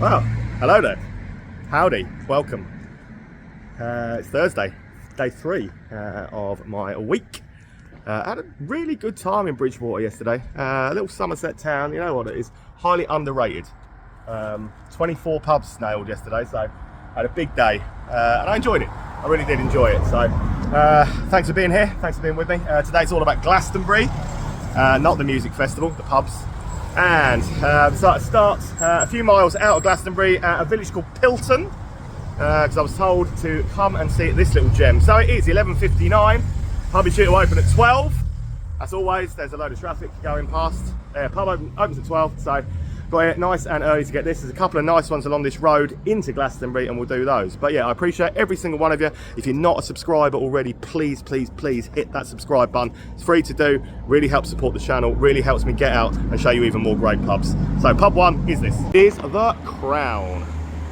Well, hello there. Howdy, welcome. It's Thursday, day 3 of my week. I had a really good time in Bridgewater yesterday. A little Somerset town, you know what it is, highly underrated. 24 pubs nailed yesterday, so I had a big day and I enjoyed it. I really did enjoy it. So thanks for being here, thanks for being with me. Today's all about Glastonbury, not the music festival, the pubs. And so it starts a few miles out of Glastonbury at a village called Pilton, because I was told to come and see this little gem. So it is 11:59, pub and shoot will open at 12. As always, there's a load of traffic going past. Pub opens at 12, so got here nice and early to get this. There's a couple of nice ones along this road into Glastonbury and we'll do those. But yeah, I appreciate every single one of you. If you're not a subscriber already, please hit that subscribe button. It's free to do, really helps support the channel, really helps me get out and show you even more great pubs. So pub 1 is this. It is the Crown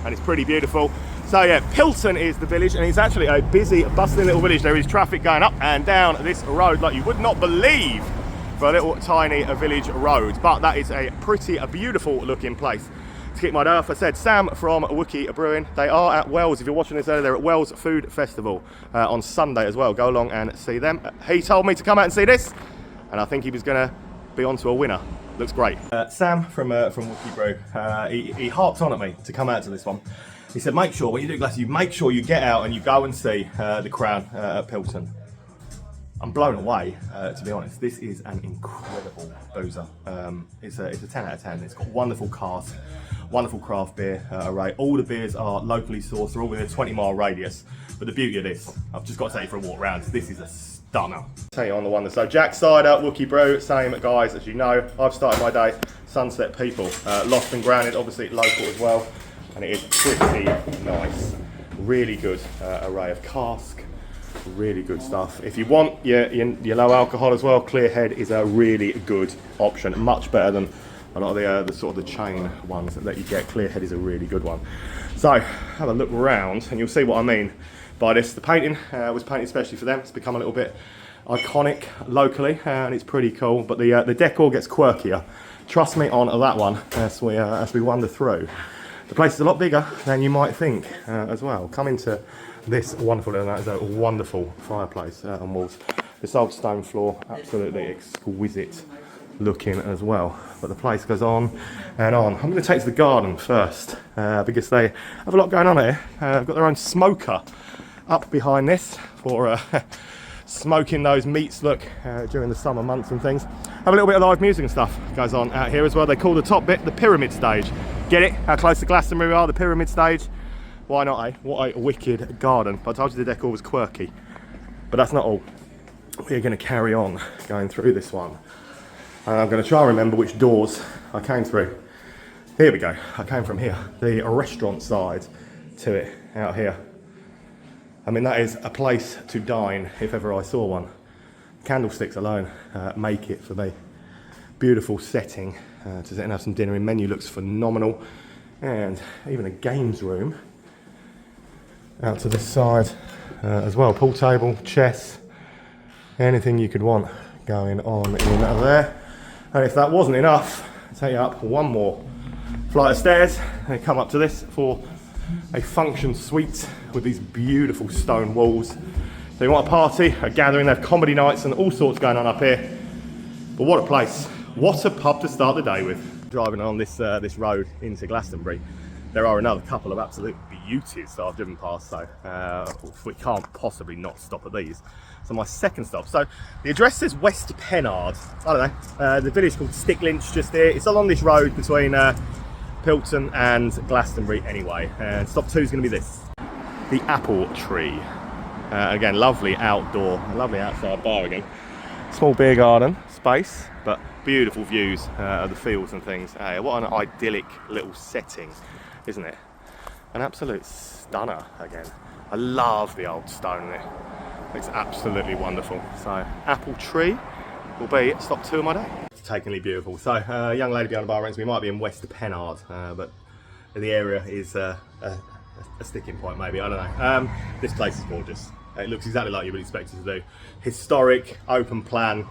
and it's pretty beautiful. So yeah, Pilton is the village and it's actually a busy, bustling little village. There is traffic going up and down this road like you would not believe for a little tiny village road, but that is a beautiful looking place to kick my day off. I said Sam from Wookey Brewing. They are at Wells. If you're watching this earlier, they're at Wells Food Festival on Sunday as well. Go along and see them. He told me to come out and see this, and I think he was going to be onto a winner. Looks great. Sam from Wookey Brew, he harped on at me to come out to this one. He said, make sure when you do Glass, you make sure you get out and you go and see the Crown at Pilton. I'm blown away, to be honest. This is an incredible boozer. It's a 10 out of 10. It's got wonderful cask, wonderful craft beer array. All the beers are locally sourced. They're all within a 20-mile radius. But the beauty of this, I've just got to take you for a walk around. This is a stunner. Tell you on the one. So Jack Cider, Wookey Brew, same guys as you know. I've started my day Sunset People. Lost and grounded, obviously local as well. And it is pretty nice. Really good array of cask. Really good stuff. If you want your low alcohol as well, Clear Head is a really good option. Much better than a lot of the sort of the chain ones that you get. Clear Head is a really good one. So have a look around and you'll see what I mean by this. The painting was painted especially for them. It's become a little bit iconic locally and it's pretty cool. But the decor gets quirkier. Trust me on that one as we wander through. The place is a lot bigger than you might think as well. Come into this wonderful, and that is a wonderful fireplace and walls. This old stone floor, absolutely exquisite looking as well. But the place goes on and on. I'm going to take to the garden first because they have a lot going on here. They've got their own smoker up behind this for smoking those meats, during the summer months and things. Have a little bit of live music and stuff goes on out here as well. They call the top bit the pyramid stage. Get it? How close to Glastonbury we are, the pyramid stage. Why not, eh? What a wicked garden. But I told you the decor was quirky. But that's not all. We're going to carry on going through this one. And I'm going to try and remember which doors I came through. Here we go. I came from here. The restaurant side to it, out here. I mean, that is a place to dine if ever I saw one. Candlesticks alone make it for me. Beautiful setting to sit and have some dinner in. Menu looks phenomenal. And even a games room out to this side as well. Pool table, chess, anything you could want going on in there. And if that wasn't enough, I'll take you up one more flight of stairs and come up to this for a function suite with these beautiful stone walls. So you want a party, a gathering, they have comedy nights and all sorts going on up here. But what a place, what a pub to start the day with. Driving on this road into Glastonbury, there are another couple of absolute beauties that I've driven past, so we can't possibly not stop at these. So my second stop. So the address says West Pennard. I don't know. The village called Sticklynch just here. It's along this road between Pilton and Glastonbury anyway. And stop 2 is going to be this. The Apple Tree. Again, lovely outdoor, lovely outside bar again. Small beer garden space, but beautiful views of the fields and things. What an idyllic little setting, isn't it? An absolute stunner again. I love the old stone there. It's absolutely wonderful. So Apple Tree will be stop 2 of my day. It's takingly beautiful. So a young lady behind the bar rings. We might be in West Pennard, but the area is a sticking point maybe, I don't know. This place is gorgeous. It looks exactly like you would expect it to do. Historic, open plan,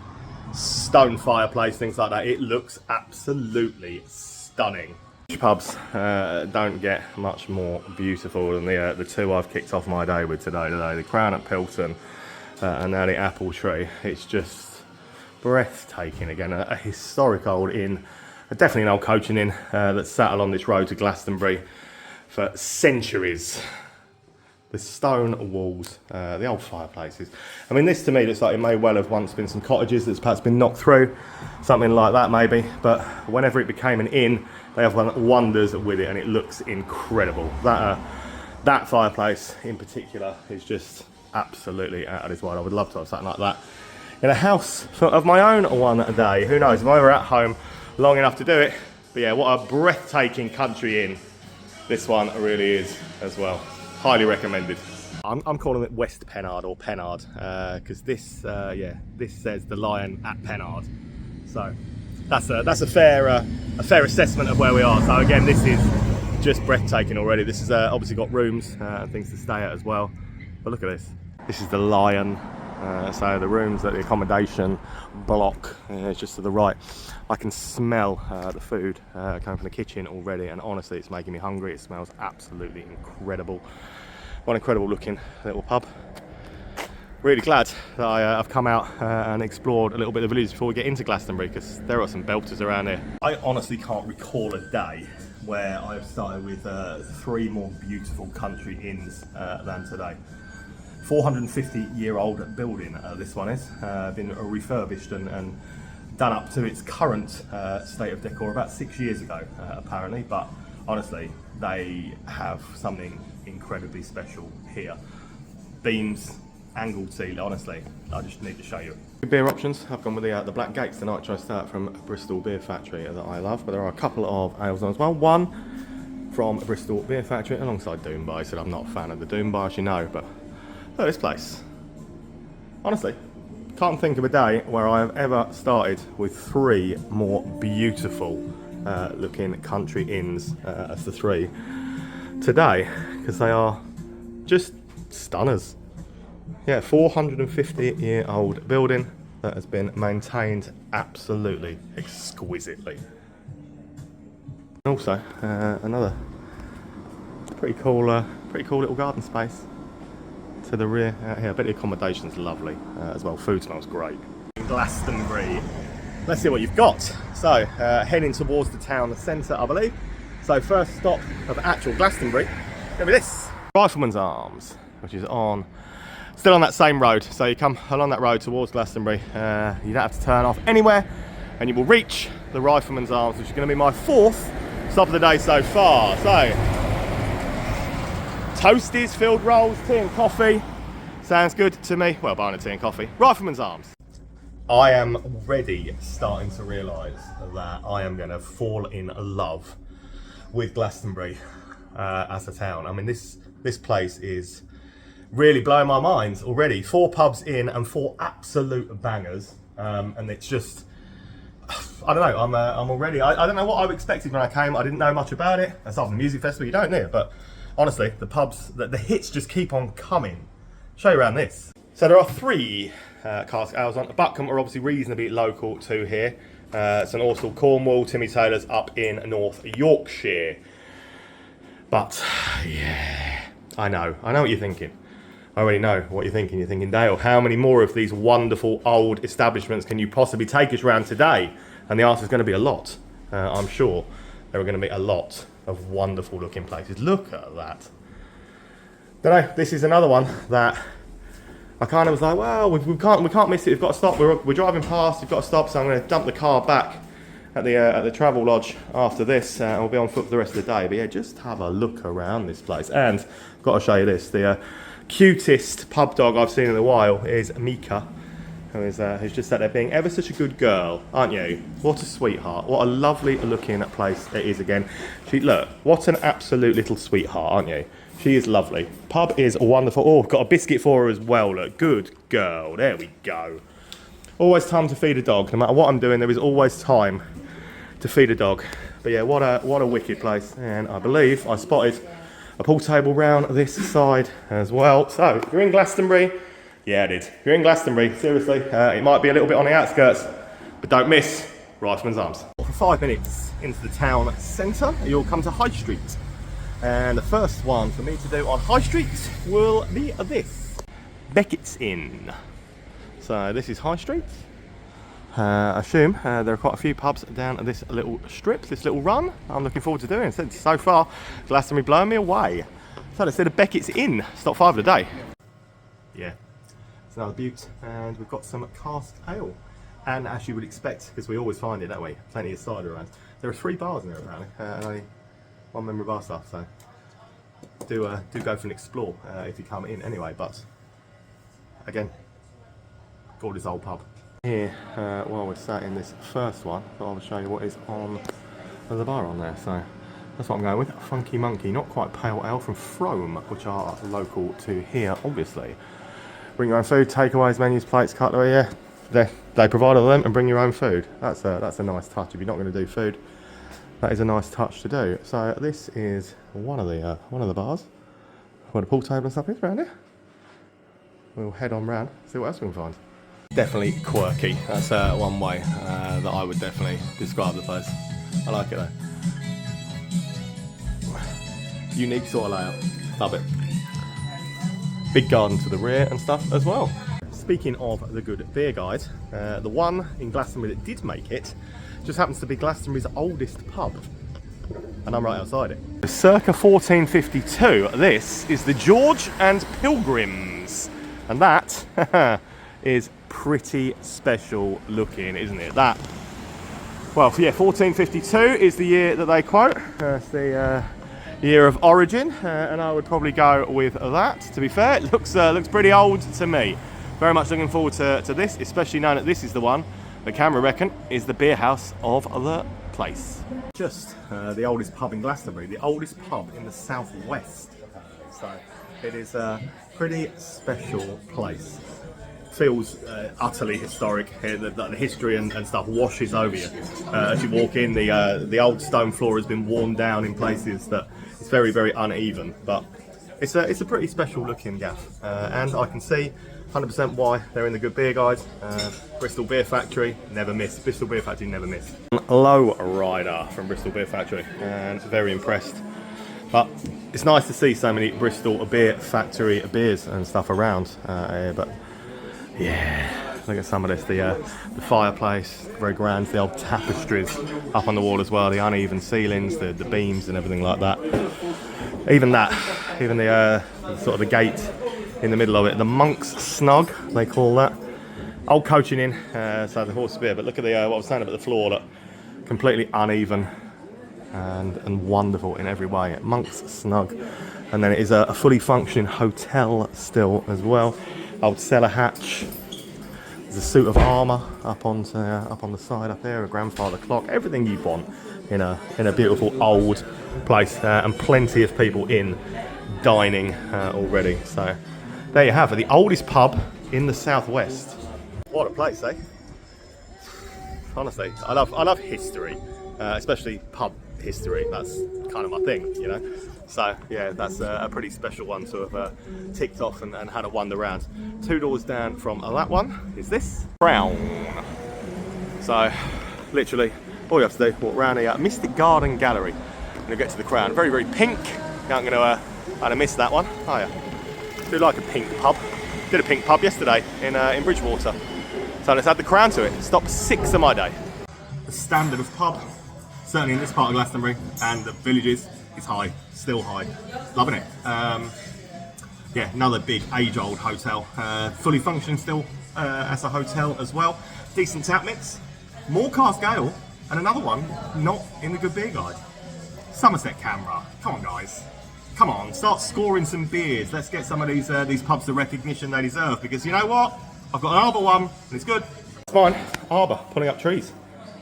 stone fireplace, things like that. It looks absolutely stunning. Pubs don't get much more beautiful than the two I've kicked off my day with today. The Crown at Pilton and now the Apple Tree. It's just breathtaking. Again, a historic old inn, definitely an old coaching inn that's sat along this road to Glastonbury for centuries. The stone walls, the old fireplaces. I mean, this to me looks like it may well have once been some cottages that's perhaps been knocked through, something like that maybe. But whenever it became an inn, they have done wonders with it, and it looks incredible. That fireplace in particular is just absolutely out of this world. I would love to have something like that in a house of my own one day. Who knows? If I'm ever at home long enough to do it. But yeah, what a breathtaking country inn this one really is as well. Highly recommended. I'm calling it West Pennard or Pennard because this says the Lion at Pennard. So that's a fair assessment of where we are. So again, this is just breathtaking already. This has obviously got rooms and things to stay at as well. But look at this. This is the Lion. So the rooms at the accommodation block is just to the right. I can smell the food coming from the kitchen already, and honestly it's making me hungry. It smells absolutely incredible. What an incredible looking little pub. Really glad that I've come out and explored a little bit of the village before we get into Glastonbury, because there are some belters around here. I honestly can't recall a day where I've started with 3 more beautiful country inns than today. 450-year-old building this one is, been refurbished and done up to its current state of decor about 6 years ago apparently, but honestly they have something incredibly special here. Beams, angled ceiling, honestly I just need to show you. Beer options, I've gone with the Black Gates, the nitro stout from Bristol Beer Factory that I love, but there are a couple of ales on as well. One from Bristol Beer Factory alongside Doombar. I said I'm not a fan of the Doombar, as you know, but look at this place. Honestly, can't think of a day where I have ever started with 3 more beautiful looking country inns as the 3 today, because they are just stunners. Yeah, 450-year-old building that has been maintained absolutely exquisitely. Also, another pretty cool little garden space to the rear out here. I bet the accommodation's lovely as well. Food smells great. Glastonbury. Let's see what you've got. So, heading towards the town centre, I believe. So, first stop of actual Glastonbury, gonna be this. Rifleman's Arms, which is still on that same road. So you come along that road towards Glastonbury. You don't have to turn off anywhere, and you will reach the Rifleman's Arms, which is gonna be my 4th stop of the day so far. So, toasties, filled rolls, tea and coffee. Sounds good to me. Well, buying a tea and coffee. Rifleman's Arms. I am already starting to realise that I am going to fall in love with Glastonbury as a town. I mean, this place is really blowing my mind already. 4 pubs in and 4 absolute bangers, and it's just, I don't know. I'm already. I don't know what I expected when I came. I didn't know much about it. Aside from the music festival, you don't know, but honestly, the pubs, the hits just keep on coming. Show you around this. So there are 3 cask ales on. Buckham are obviously reasonably local to here. St Austell, Cornwall, Timmy Taylor's up in North Yorkshire. But yeah, I know what you're thinking. I already know what you're thinking. You're thinking, Dale, how many more of these wonderful old establishments can you possibly take us around today? And the answer is going to be a lot. I'm sure there are going to be a lot of wonderful looking places. Look at that. Don't know, this is another one that I kind of was like, well, we can't miss it. We've got to stop. We're driving past. We've got to stop. So I'm going to dump the car back at the travel lodge after this, and we'll be on foot for the rest of the day. But yeah, just have a look around this place. And I've got to show you this. The cutest pub dog I've seen in a while is Mika, who's just sat there being ever such a good girl, aren't you? What a sweetheart. What a lovely looking place it is again. Look, what an absolute little sweetheart, aren't you? She is lovely. Pub is wonderful. Oh, got a biscuit for her as well. Look, good girl. There we go. Always time to feed a dog. No matter what I'm doing, there is always time to feed a dog. But yeah, what a wicked place. And I believe I spotted a pool table round this side as well. So, if you're in Glastonbury, yeah, I did. If you're in Glastonbury, seriously, it might be a little bit on the outskirts, but don't miss Rifleman's Arms. 5 minutes into the town centre, you'll come to High Street. And the first one for me to do on High Street will be this. Beckett's Inn. So this is High Street. I assume there are quite a few pubs down this little strip, this little run. I'm looking forward to doing it. So far, Glastonbury blowing me away. So instead of Beckett's Inn, stop 5 of the day. Yeah, it's another beaut, and we've got some cask ale. And as you would expect, because we always find it, don't we? Plenty of cider around. There are 3 bars in there apparently, and only 1 member bar staff. So do go for an explore if you come in anyway. But again, gorgeous old pub. Here, while we're sat in this first one, I will show you what is on the bar on there. So that's what I'm going with. Funky Monkey, not quite pale ale from Frome, which are local to here, obviously. Bring your own food, takeaways, menus, plates, cutlery. Yeah. They provide all them and bring your own food. That's a nice touch. If you're not going to do food, that is a nice touch to do. So this is one of the bars where the pool table and stuff is around here. We'll head on round, see what else we can find. Definitely quirky. That's one way that I would definitely describe the place. I like it though. Unique sort of layout. Love it. Big garden to the rear and stuff as well. Speaking of the good beer guide, the one in Glastonbury that did make it just happens to be Glastonbury's oldest pub, and I'm right outside it. Circa 1452, this is the George and Pilgrims, and that is pretty special looking, isn't it? That, well, yeah, 1452 is the year that they quote. It's the year of origin, and I would probably go with that. To be fair, it looks pretty old to me. Very much looking forward to this, especially knowing that this is the one the camera reckon is the beer house of the place. Just the oldest pub in Glastonbury, the oldest pub in the southwest. So it is a pretty special place. Feels utterly historic here. The history and stuff washes over you as you walk in. The old stone floor has been worn down in places that it's very, very uneven, but it's a pretty special looking gaff, and I can see 100% why they're in the good beer guide. Bristol Beer Factory, never miss. Bristol Beer Factory, never miss. Low rider from Bristol Beer Factory, and very impressed. But it's nice to see so many Bristol Beer Factory beers and stuff around here. But yeah, look at some of this. The fireplace, very grand. The old tapestries up on the wall as well. The uneven ceilings, the beams and everything like that. Even the sort of the gate in the middle of it, the Monk's Snug, they call that. Old coaching in, so the horse beer. But look at the what I was saying about the floor, look, completely uneven and wonderful in every way. Monk's Snug, and then it is a fully functioning hotel still as well. Old cellar hatch. There's a suit of armour up on the side up there. A grandfather clock. Everything you want in a beautiful old place, and plenty of people in dining already. So there you have it, the oldest pub in the southwest. What a place, eh? Honestly, I love history, especially pub history. That's kind of my thing, you know. So yeah, that's a pretty special one to have ticked off and had a wander around. 2 doors down from that one is this Crown. So literally, all you have to do, walk around the Mystic Garden Gallery, and you'll get to the Crown. Very, very pink. I'm going to miss that one. Oh yeah. Do like a pink pub. Did a pink pub yesterday in Bridgewater. So let's add the Crown to it. Stop 6 of my day. The standard of pub, certainly in this part of Glastonbury and the villages, is high. Still high. Loving it. Yeah, another big age-old hotel. Fully functioning still as a hotel as well. Decent tap mix. More cask ale, and another one not in the good beer guide. Somerset Camera. Come on, guys. Come on, start scoring some beers. Let's get some of these pubs the recognition they deserve, because you know what? I've got an Arbour one, and it's good. It's mine. Arbour, pulling up trees.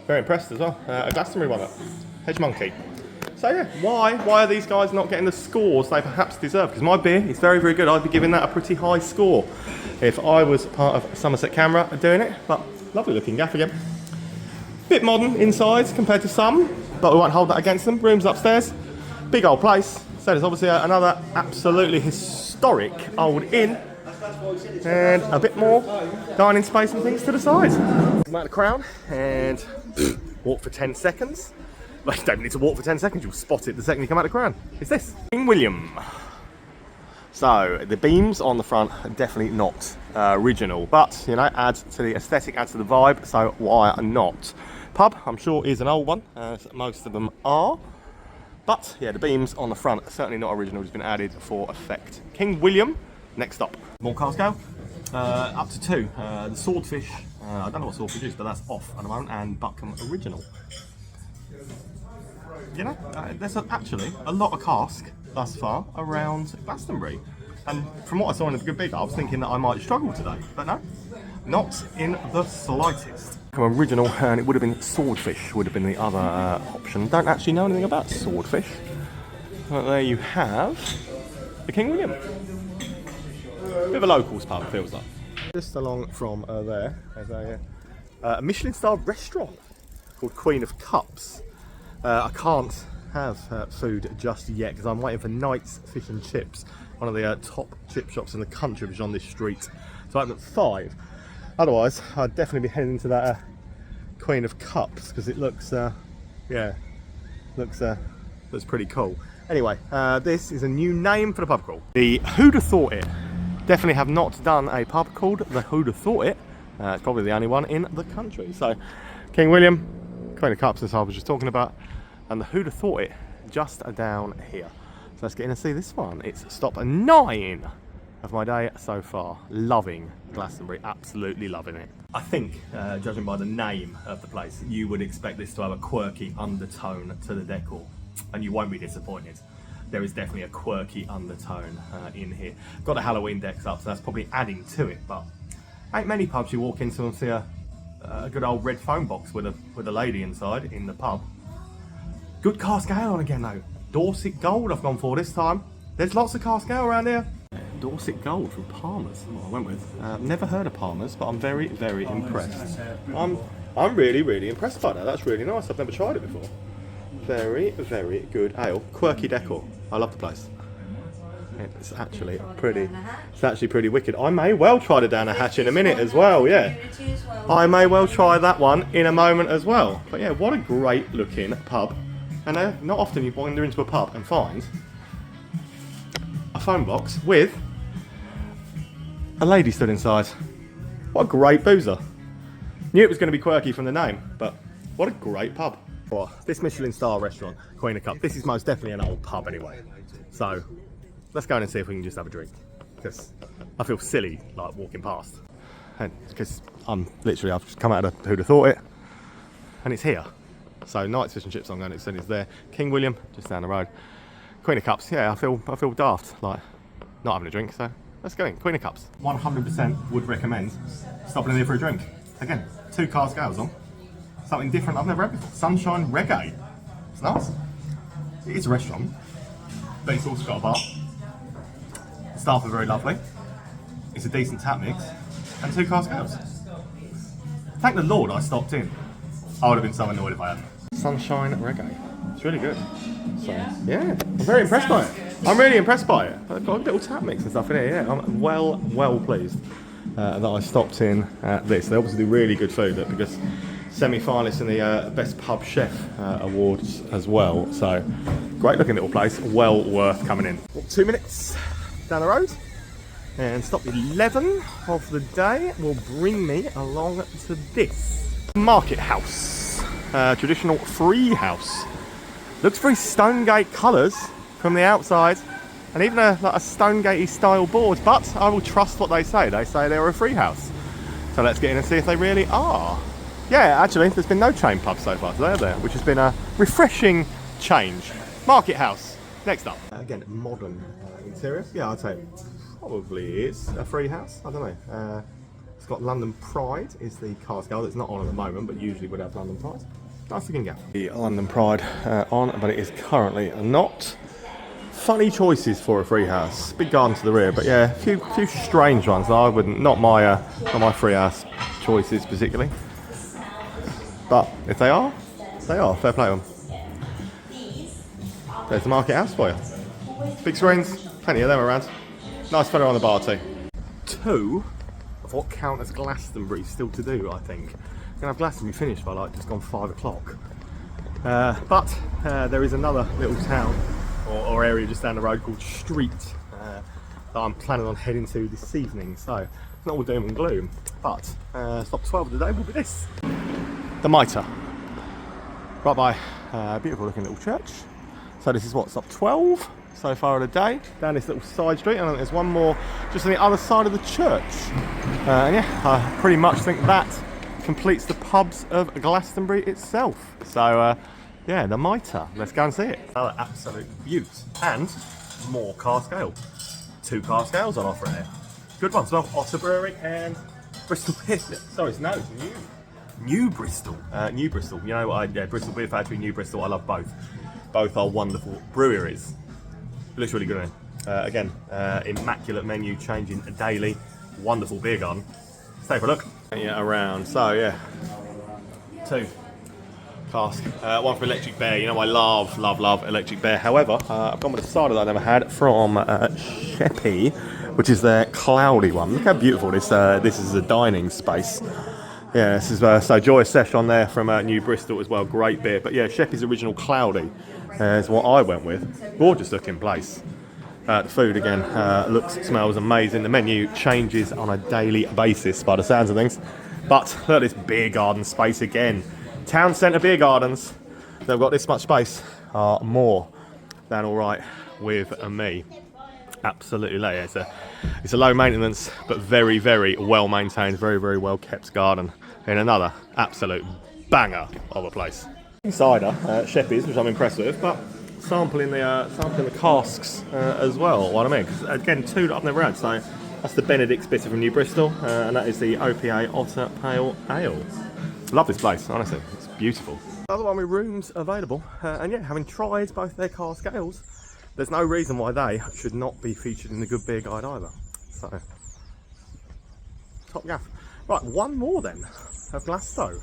Very impressed as well. A Glastonbury one up. Hedge Monkey. So yeah, why are these guys not getting the scores they perhaps deserve? Because my beer is very, very good. I'd be giving that a pretty high score if I was part of Somerset Camera doing it. But lovely looking gaff again. Bit modern inside compared to some, but we won't hold that against them. Rooms upstairs. Big old place. So there's obviously another absolutely historic old inn, and a bit more dining space and things to the side. I'm at the Crown, and walk for 10 seconds. Well, you don't need to walk for 10 seconds, you'll spot it the second you come out of the crown. It's this, King William. So, the beams on the front are definitely not original, but, you know, adds to the aesthetic, adds to the vibe, so why not? Pub, I'm sure, is an old one, as most of them are. But, yeah, the beams on the front are certainly not original, it's been added for effect. King William, next stop. More cars go. Up to 2. The Swordfish, I don't know what Swordfish is, but that's off at the moment, and Buckham Original. You know, there's actually a lot of cask thus far around Glastonbury. And from what I saw in the Good Big, I was thinking that I might struggle today, but no, not in the slightest. Original, and it would have been Swordfish, would have been the other option. Don't actually know anything about Swordfish. But there you have the King William. Bit of a locals pub, feels like. Just along from there, there's a Michelin-star restaurant called Queen of Cups. I can't have food just yet because I'm waiting for Knight's Fish and Chips, one of the top chip shops in the country, which is on this street. So I open at 5. Otherwise, I'd definitely be heading to that Queen of Cups because it looks, looks pretty cool. Anyway, this is a new name for the pub crawl. The Who'da Thought It. Definitely have not done a pub called the Who'da Thought It. It's probably the only one in the country. So, King William, Queen of Cups, as I was just talking about, and the Who'da Thought It just down here. So let's get in and see this one. It's stop 9 of my day so far. Loving Glastonbury, absolutely loving it. I think, judging by the name of the place, you would expect this to have a quirky undertone to the decor, and you won't be disappointed. There is definitely a quirky undertone in here. Got the Halloween decks up, so that's probably adding to it, but ain't many pubs you walk into and see a good old red phone box with a lady inside in the pub. Good cask ale on again though. Dorset Gold I've gone for this time. There's lots of cask ale around here. Dorset Gold from Palmer's, what I went with. Never heard of Palmer's, but I'm very, very impressed. I'm really, really impressed by that. That's really nice. I've never tried it before. Very, very good ale. Quirky decor. I love the place. It's actually pretty wicked. I may well try the Down a Hatch in a minute as well, yeah. I may well try that one in a moment as well. But yeah, what a great looking pub. And not often you wander into a pub and find a phone box with a lady stood inside. What a great boozer. Knew it was going to be quirky from the name, but what a great pub. This Michelin star restaurant, Queen of Cup, this is most definitely an old pub anyway. So let's go in and see if we can just have a drink, because I feel silly like walking past. And because I've just come out of Who'da Thought It, and it's here. So Knight's Fish and Chips I'm going to extend is there. King William, just down the road. Queen of Cups, yeah, I feel daft, like not having a drink, so let's go in. Queen of Cups. 100% would recommend stopping in here for a drink. Again, 2 cask ales on. Something different I've never had before. Sunshine Reggae. It's nice. It is a restaurant, but it's also got a bar. The staff are very lovely. It's a decent tap mix. And 2 cask ales. Thank the Lord I stopped in. I would have been so annoyed if I hadn't. Sunshine Reggae. It's really good. So, yeah, I'm very impressed by it. I'm really impressed by it. I've got a little tap mix and stuff in here, yeah. I'm well pleased that I stopped in at this. They obviously do really good food because semi-finalists in the Best Pub Chef Awards as well. So, great looking little place, well worth coming in. 2 minutes down the road, and stop 11 of the day will bring me along to this Market House, traditional free house. Looks very Stonegate colours from the outside, and even like a Stonegate style board, but I will trust what they say. They say they're a free house. So let's get in and see if they really are. Yeah, actually, there's been no chain pub so far today, there, which has been a refreshing change. Market House, next up. Again, modern interior. Yeah, I'd say probably is a free house. I don't know. It's got London Pride, is the cask ale that's not on at the moment, but usually would have London Pride. Nice looking gal. The London Pride on, but it is currently not. Funny choices for a free house. Big garden to the rear, but yeah, a few strange ones. I wouldn't, not my free house choices particularly. But if they are, fair play to them. There's the Market House for you. Big screens, plenty of them around. Nice fella on the bar too. 2 of what count as Glastonbury still to do, I think. gonna have Glastonbury finished by like just gone 5 o'clock. But there is another little town or area just down the road called Street that I'm planning on heading to this evening. So it's not all doom and gloom, but stop 12 of the day will be this. The Mitre. Right by a beautiful looking little church. So this is what, stop 12 so far of the day. Down this little side street, and there's one more just on the other side of the church. And yeah, I pretty much think that completes the pubs of Glastonbury itself. So yeah, the Mitre. Let's go and see it. Another absolute beaut. And more cask ale. 2 cask ales on offer here. Good ones. Well, Otter Brewing and Bristol Beer. Sorry, it's New Bristol. New Bristol. You know what? Bristol Beer Factory, New Bristol. I love both. Both are wonderful breweries. It looks really good in. Again, immaculate menu, changing daily. Wonderful beer garden. Let's take a look. Yeah, around. So yeah, 2 cask. One for Electric Bear. You know I love Electric Bear. However, I've gone with a cider that I never had from Sheppy, which is their cloudy one. Look how beautiful this is, a dining space. Yeah, this is so Joyous Sesh on there from New Bristol as well. Great beer. But yeah, Sheppy's original cloudy is what I went with. Gorgeous looking place. The food again smells amazing. The menu changes on a daily basis by the sounds of things. But look at this beer garden space again. Town centre beer gardens that have got this much space are more than all right with me. Absolutely, yeah, it's a low maintenance but very, very well maintained, very, very well kept garden in another absolute banger of a place. Cider, Sheppy's, which I'm impressed with, but sampling the casks as well. What I mean, because again, 2 that I've never had. So that's the Benedict's Bitter from New Bristol, and that is the OPA Otter Pale Ale. Love this place, honestly, it's beautiful. Another one with rooms available, and yeah, having tried both their cask ales, there's no reason why they should not be featured in the Good Beer Guide either. So, top gaff. Right, one more then of Glasto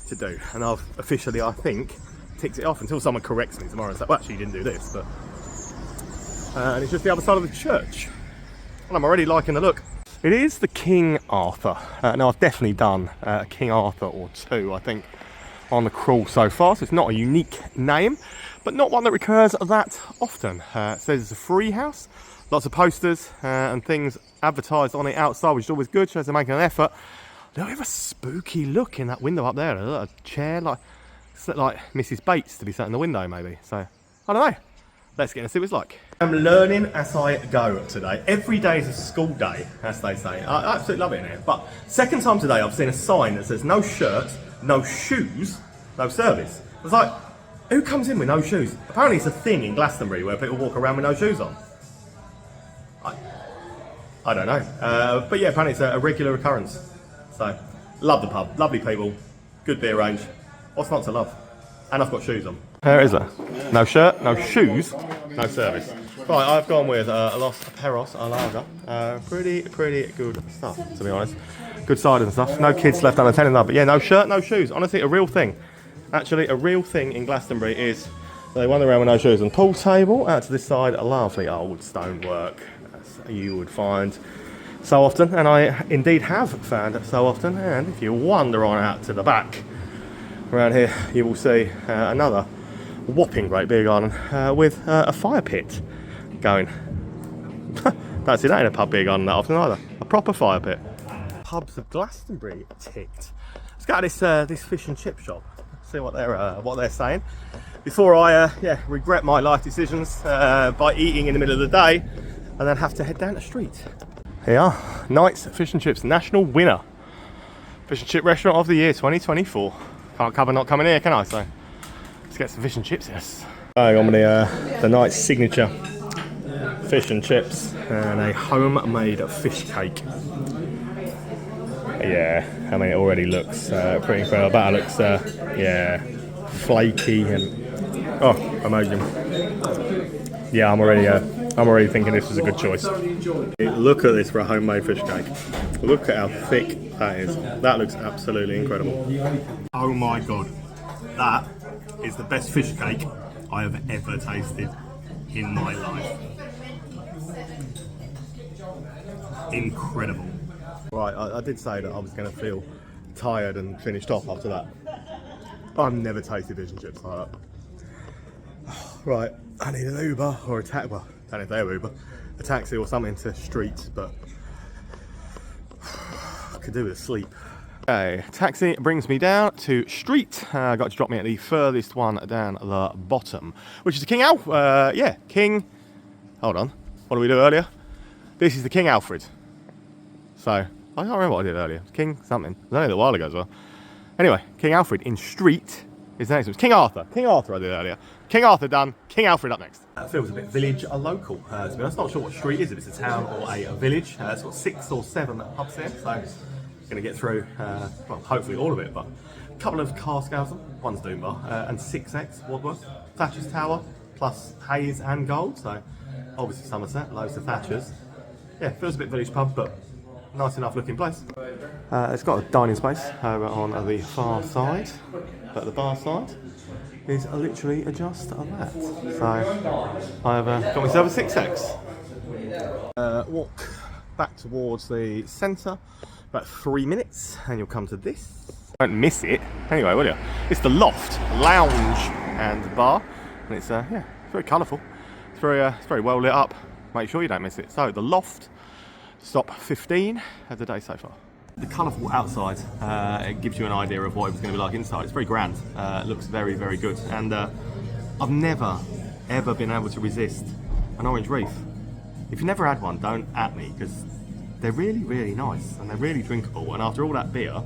to do, and I've officially, I think, ticked it off until someone corrects me tomorrow and says, well, actually, you didn't do this, but and it's just the other side of the church, and I'm already liking the look. It is the King Arthur. Now, I've definitely done a King Arthur or 2, I think, on the crawl so far, so it's not a unique name, but not one that recurs that often. It says it's a free house, lots of posters and things advertised on it outside, which is always good, shows they're making an effort. A little bit of a spooky look in that window up there, a chair like Mrs. Bates to be sat in the window maybe, so I don't know. Let's get and see what it's like. I'm learning as I go today. Every day is a school day, as they say. I absolutely love it in here. But second time today, I've seen a sign that says no shirt, no shoes, no service. I was like, who comes in with no shoes? Apparently it's a thing in Glastonbury where people walk around with no shoes on. I don't know. But yeah, apparently it's a regular occurrence. So, love the pub, lovely people, good beer range. What's not to love? And I've got shoes on. There is it. No shirt, no shoes, no service. Right, I've gone with a Los Perros, a lager. Pretty good stuff, to be honest. Good cider and stuff. No kids left unattended, but yeah, no shirt, no shoes. Honestly, a real thing. Actually, a real thing in Glastonbury is they wander around with no shoes. And pool table out to this side, a lovely old stonework, as you would find so often, and I indeed have found it so often. And if you wander on out to the back, around here, you will see another whopping great beer garden with a fire pit going. Don't see that in a pub beer garden that often either. A proper fire pit. Pubs of Glastonbury ticked. Let's go to this fish and chip shop. See what they're saying before I regret my life decisions by eating in the middle of the day and then have to head down the street. Here, Knight's Fish and Chips national winner. Fish and chip restaurant of the year 2024. Can't cover not coming here, can I? So let's get some fish and chips, yes. Going on with the Knight's signature fish and chips and a homemade fish cake. Yeah, I mean it already looks pretty incredible. That looks flaky and amazing. Yeah, I'm already thinking this was a good choice. Look at this for a homemade fish cake. Look at how thick that is. That looks absolutely incredible. Oh my god, that is the best fish cake I have ever tasted in my life. Incredible. Right, I did say that I was going to feel tired and finished off after that. I've never tasted fish and chips like that. Right, I need an Uber or a taxi. Well, I don't know if they're Uber. A taxi or something to street, but I could do with a sleep. Okay, taxi brings me down to street. Got to drop me at the furthest one down the bottom, which is the King Alfred. Yeah, King. Hold on. What did we do earlier? This is the King Alfred. So I can't remember what I did earlier. King something. It was only a little while ago as well. Anyway, King Alfred in street is the next one. King Arthur. King Arthur I did earlier. King Arthur done. King Alfred up next. That feels a bit village local. To be honest, not sure what street it is, if it's a town or a village. It's got 6 or 7 pubs here, so going to get through, well, hopefully all of it, but a couple of Carscousen, one's Doombar, and 6X Wadworth, Thatcher's Tower, plus Hayes and Gold, so obviously Somerset, loads of Thatchers. Yeah, feels a bit village pub, but nice enough looking place. It's got a dining space over on the far side, but the bar side is literally just that. So I've got myself a 6X. Walk back towards the centre, about 3 minutes, and you'll come to this. Don't miss it. Anyway, will you? It's the Loft Lounge and Bar, and it's yeah, very colourful. It's very well lit up. Make sure you don't miss it. So the Loft, stop 15 of the day so far. The colourful outside, it gives you an idea of what it was going to be like inside. It's very grand. It looks very, very good. And I've never, ever been able to resist an orange reef. If you've never had one, don't at me, because they're really, really nice and they're really drinkable. And after all that beer,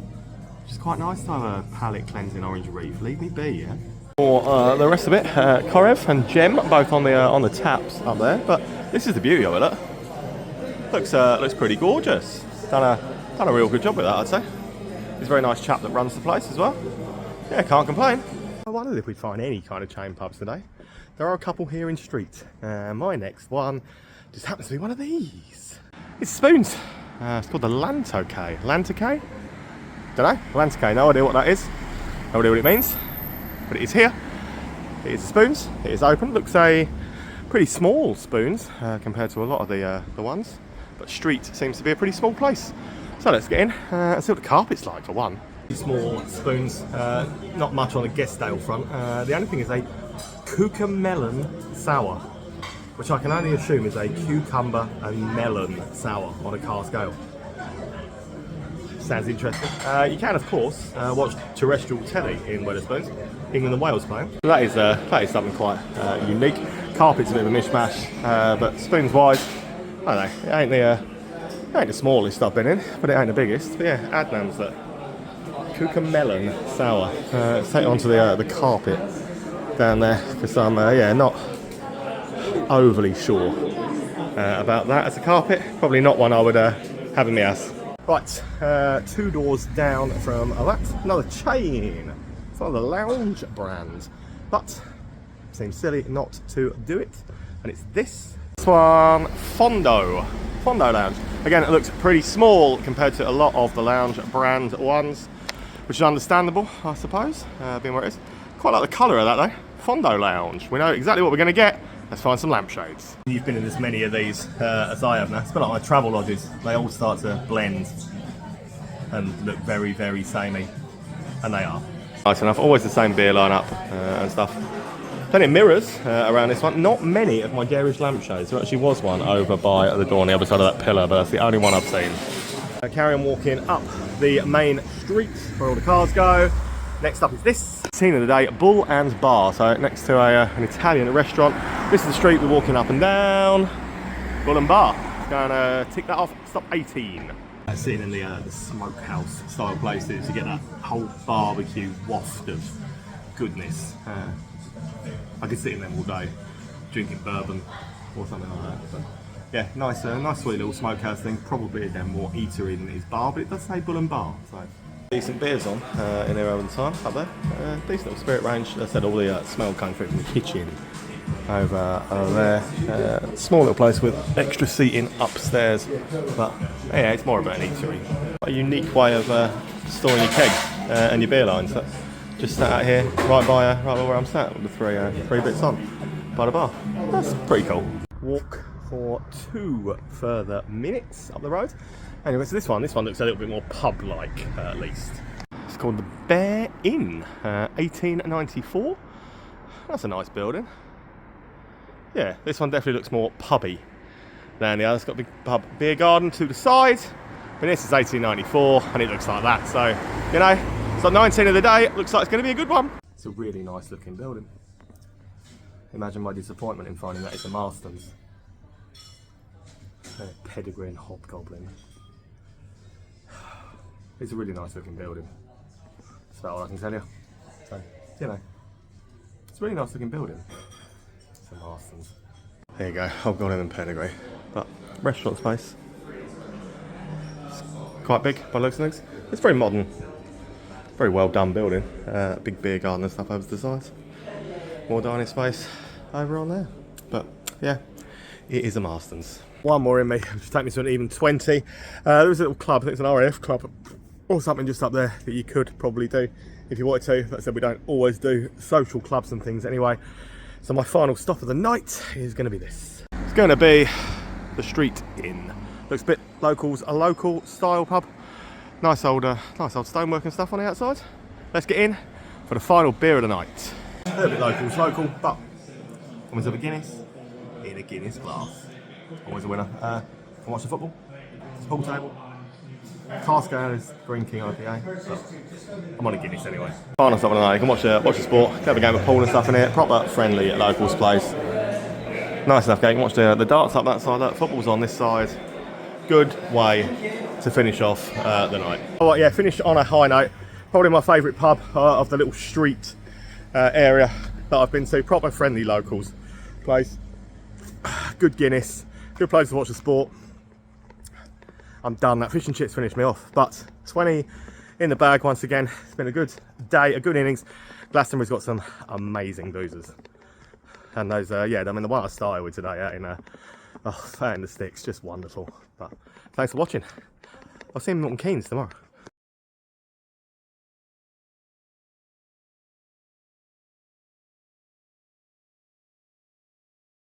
it's just quite nice to have a palate cleansing orange reef. Leave me be, yeah? For the rest of it, Korev and Gem both on the taps up there. But this is the beauty of it. Look. Looks pretty gorgeous. Done a real good job with that, I'd say. He's a very nice chap that runs the place as well. Yeah, can't complain. I wondered if we'd find any kind of chain pubs today. There are a couple here in street. My next one just happens to be one of these. It's Spoons. It's called the Lantoke. Lantoke? Don't know. Lantoke. No idea what that is. No idea what it means. But it is here. It is Spoons. It is open. Looks a pretty small Spoons compared to a lot of the ones. But street seems to be a pretty small place. So let's get in and see what the carpet's like for one. Small Spoons, not much on the guest ale front. The only thing is a cucumber sour, which I can only assume is a cucumber and melon sour on a cask ale. Sounds interesting. You can, of course, watch terrestrial telly in Wetherspoons, England and Wales playing. So that is something quite unique. Carpet's a bit of a mishmash, but Spoons wise, I don't know, it ain't the smallest I've been in, but it ain't the biggest. But yeah, Adnam's that cucumber sour. Let's take it onto the carpet down there, because I'm not overly sure about that as a carpet. Probably not one I would have in my house. Right, 2 doors down from that, another chain. It's not the Lounge brand, but seems silly not to do it. And it's this one, Fondo Lounge. Again, it looks pretty small compared to a lot of the Lounge brand ones, which is understandable, I suppose, being where it is. Quite like the colour of that though. Fondo Lounge. We know exactly what we're going to get. Let's find some lampshades. You've been in as many of these as I have now. It's a bit like my travel lodges. They all start to blend and look very, very samey. And they are. Nice enough. Always the same beer lineup and stuff. Plenty of mirrors around this one. Not many of my garish lampshades. There actually was one over by the door on the other side of that pillar, but that's the only one I've seen. Carry on walking up the main street where all the cars go. Next up is this. Scene of the day, Bull and Bar. So next to an Italian restaurant. This is the street we're walking up and down. Bull and Bar. Going to tick that off. Stop 18. Sitting in the smokehouse style places, you get that whole barbecue waft of goodness. I could sit in them all day, drinking bourbon or something like that. But yeah, nice sweet little smokehouse thing. Probably again more eatery than it is bar, but it does say Bull and Bar. So decent beers on in there over the time up there. Decent little spirit range. As I said, all the smell coming through from the kitchen over there. Small little place with extra seating upstairs, but yeah, it's more about an eatery. A unique way of storing your keg and your beer lines. So just sat out here, right by where I'm sat, with the three bits on by the bar. That's pretty cool. Walk for 2 further minutes up the road. Anyway, so this one looks a little bit more pub-like, at least. It's called the Bear Inn, 1894. That's a nice building. Yeah, this one definitely looks more pubby than the other. It's got a big pub beer garden to the side. But this is 1894 and it looks like that. So, you know, it's like 19 of the day. It looks like it's going to be a good one. It's a really nice looking building. Imagine my disappointment in finding that it's a Marston's. Pedigree and Hobgoblin. It's a really nice looking building. That's about all I can tell you. So, you know, it's a really nice looking building. It's a Marston's. There you go, Hobgoblin and Pedigree. But restaurant space. It's quite big by the looks of things. It's very modern. Very well done building. Big beer garden and stuff over to the sides. More dining space over on there. But yeah, it is a Marston's. One more in me, just take me to an even 20. There was a little club, I think it's an RAF club or something just up there that you could probably do if you wanted to. Like I said, we don't always do social clubs and things anyway. So my final stop of the night is going to be this. It's going to be the Street Inn. Looks a bit a local style pub. Nice old stonework and stuff on the outside. Let's get in for the final beer of the night. A little bit local, but comes with a Guinness in a Guinness glass. Always a winner. Can watch the football. It's a pool table. Casco is Green King IPA. But I'm on a Guinness anyway. Final stop of the night. You can watch the sport. Have a game of pool and stuff in here. Proper friendly at locals place. Nice enough game. You can watch the darts up that side. That football's on this side. Good way to finish off the night. Oh yeah, finish on a high note. Probably my favourite pub of the little street area that I've been to. Proper friendly locals place. Good Guinness. Good place to watch the sport. I'm done. That fish and chips finished me off. But 20 in the bag once again. It's been a good day, a good innings. Glastonbury's got some amazing boozers. And those, yeah, I mean the one I started with today out in in the sticks, just wonderful. But thanks for watching. I'll see you in Milton Keynes tomorrow.